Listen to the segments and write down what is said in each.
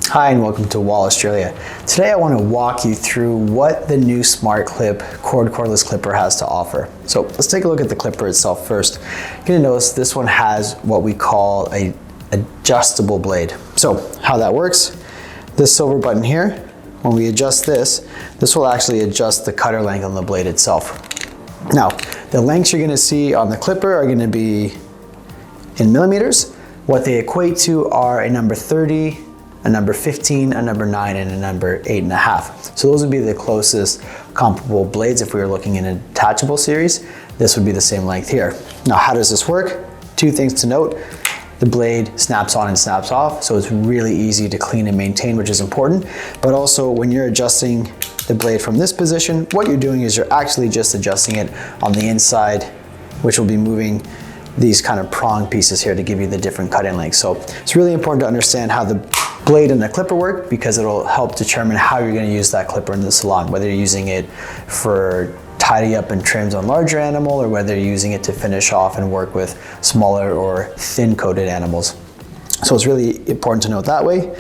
Hi and welcome to Wahl, Australia. Today I want to walk you through what the new Smart Clip cordless clipper has to offer. So let's take a look at the clipper itself first. You're going to notice this one has what we call a adjustable blade. So how that works, this silver button here, when we adjust this will actually adjust the cutter length on the blade itself. Now, the lengths you're going to see on the clipper are going to be in millimeters. What they equate to are a number 30, a number 15, a number 9, and a number 8.5. So those would be the closest comparable blades if we were looking in a detachable series. This would be the same length here. Now, how does this work? Two things to note. The blade snaps on and snaps off, so it's really easy to clean and maintain, which is important. But also, when you're adjusting the blade from this position, what you're doing is you're actually just adjusting it on the inside, which will be moving these kind of prong pieces here to give you the different cutting lengths. So it's really important to understand how the blade and the clipper work, because it'll help determine how you're going to use that clipper in the salon, whether you're using it for tidy up and trims on larger animal, or whether you're using it to finish off and work with smaller or thin coated animals. So it's really important to note that way.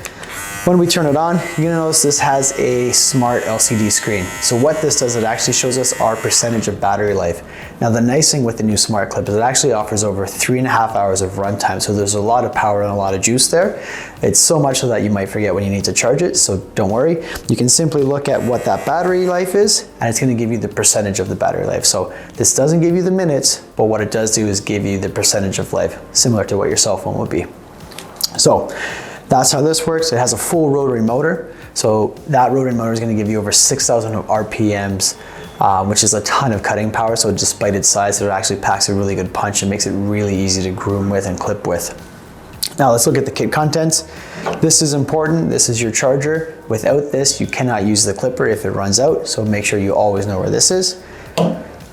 When we turn it on, you're gonna notice this has a smart LCD screen. So what this does, it actually shows us our percentage of battery life. Now the nice thing with the new Smart Clip is it actually offers over 3.5 hours of runtime. So there's a lot of power and a lot of juice there. It's so much so that you might forget when you need to charge it, so don't worry. You can simply look at what that battery life is, and it's gonna give you the percentage of the battery life. So this doesn't give you the minutes, but what it does do is give you the percentage of life, similar to what your cell phone would be. So that's how this works. It has a full rotary motor. So that rotary motor is going to give you over 6,000 RPMs, which is a ton of cutting power. So despite its size, it actually packs a really good punch and makes it really easy to groom with and clip with. Now let's look at the kit contents. This is important. This is your charger. Without this, you cannot use the clipper if it runs out. So make sure you always know where this is.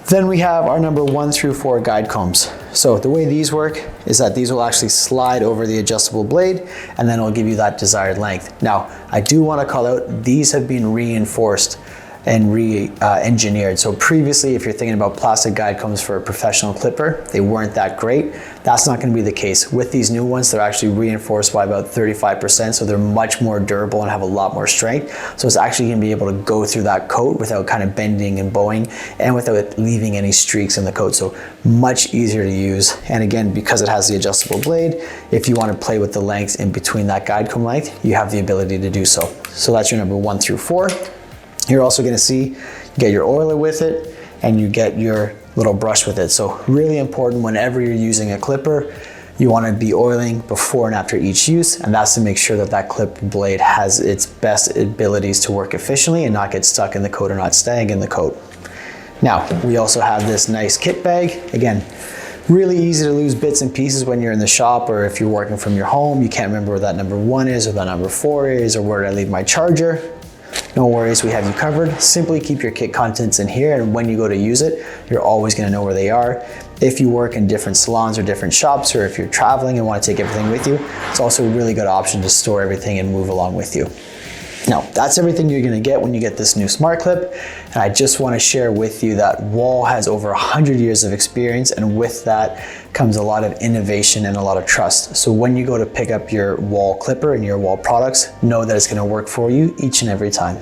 Then we have our number 1 through 4 guide combs. So the way these work is that these will actually slide over the adjustable blade, and then it'll give you that desired length. Now, I do want to call out, these have been reinforced and re-engineered. So previously, if you're thinking about plastic guide combs for a professional clipper, they weren't that great. That's not going to be the case. With these new ones, they're actually reinforced by about 35%, so they're much more durable and have a lot more strength. So it's actually going to be able to go through that coat without kind of bending and bowing, and without leaving any streaks in the coat. So much easier to use. And again, because it has the adjustable blade, if you want to play with the lengths in between that guide comb length, you have the ability to do so. So that's your number 1 through 4. You're also going to see, you get your oiler with it, and you get your little brush with it. So really important, whenever you're using a clipper, you want to be oiling before and after each use, and that's to make sure that that clip blade has its best abilities to work efficiently and not get stuck in the coat or not staying in the coat. Now, we also have this nice kit bag. Again, really easy to lose bits and pieces when you're in the shop, or if you're working from your home, you can't remember where that number 1 is or that number 4 is, or where did I leave my charger. No worries, we have you covered. Simply keep your kit contents in here, and when you go to use it, you're always gonna know where they are. If you work in different salons or different shops, or if you're traveling and wanna take everything with you, it's also a really good option to store everything and move along with you. Now, that's everything you're gonna get when you get this new Smart Clip, and I just wanna share with you that Wahl has over 100 years of experience, and with that comes a lot of innovation and a lot of trust. So when you go to pick up your Wahl clipper and your Wahl products, know that it's gonna work for you each and every time.